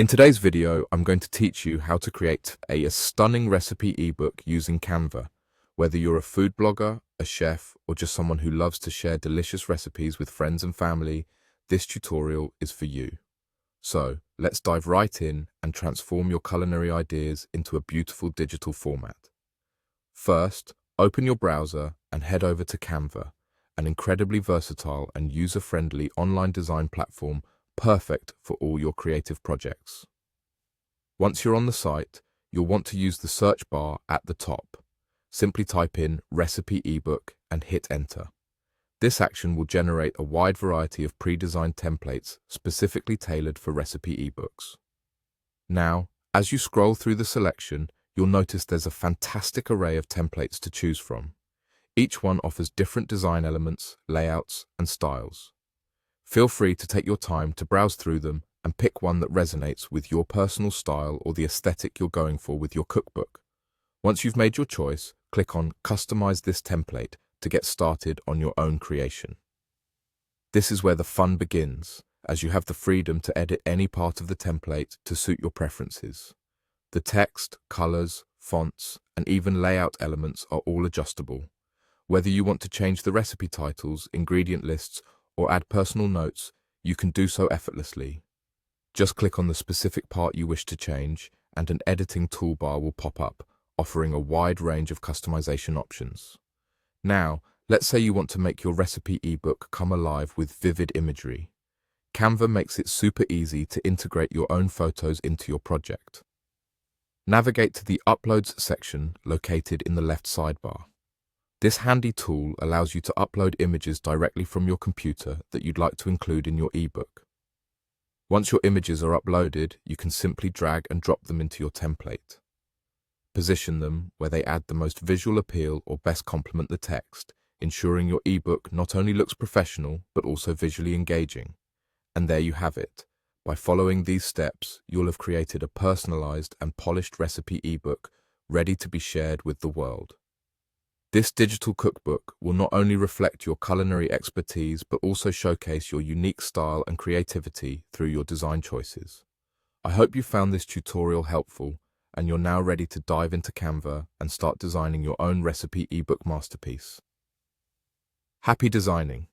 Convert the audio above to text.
In today's video, I'm going to teach you how to create a stunning recipe ebook using Canva. Whether you're a food blogger, a chef, or just someone who loves to share delicious recipes with friends and family, this tutorial is for you. So, let's dive right in and transform your culinary ideas into a beautiful digital format. First, open your browser and head over to Canva, an incredibly versatile and user-friendly online design platform perfect for all your creative projects. Once you're on the site, you'll want to use the search bar at the top. Simply type in recipe ebook and hit enter. This action will generate a wide variety of pre-designed templates specifically tailored for recipe ebooks. Now, as you scroll through the selection, you'll notice there's a fantastic array of templates to choose from. Each one offers different design elements, layouts, and styles. Feel free to take your time to browse through them and pick one that resonates with your personal style or the aesthetic you're going for with your cookbook. Once you've made your choice, click on Customize this template to get started on your own creation. This is where the fun begins, as you have the freedom to edit any part of the template to suit your preferences. The text, colors, fonts, and even layout elements are all adjustable. Whether you want to change the recipe titles, ingredient lists, or add personal notes, you can do so effortlessly. Just click on the specific part you wish to change, and an editing toolbar will pop up, offering a wide range of customization options. Now, let's say you want to make your recipe ebook come alive with vivid imagery. Canva makes it super easy to integrate your own photos into your project. Navigate to the Uploads section located in the left sidebar. This handy tool allows you to upload images directly from your computer that you'd like to include in your ebook. Once your images are uploaded, you can simply drag and drop them into your template. Position them where they add the most visual appeal or best complement the text, ensuring your ebook not only looks professional but also visually engaging. And there you have it. By following these steps, you'll have created a personalized and polished recipe ebook ready to be shared with the world. This digital cookbook will not only reflect your culinary expertise but also showcase your unique style and creativity through your design choices. I hope you found this tutorial helpful and you're now ready to dive into Canva and start designing your own recipe ebook masterpiece. Happy designing!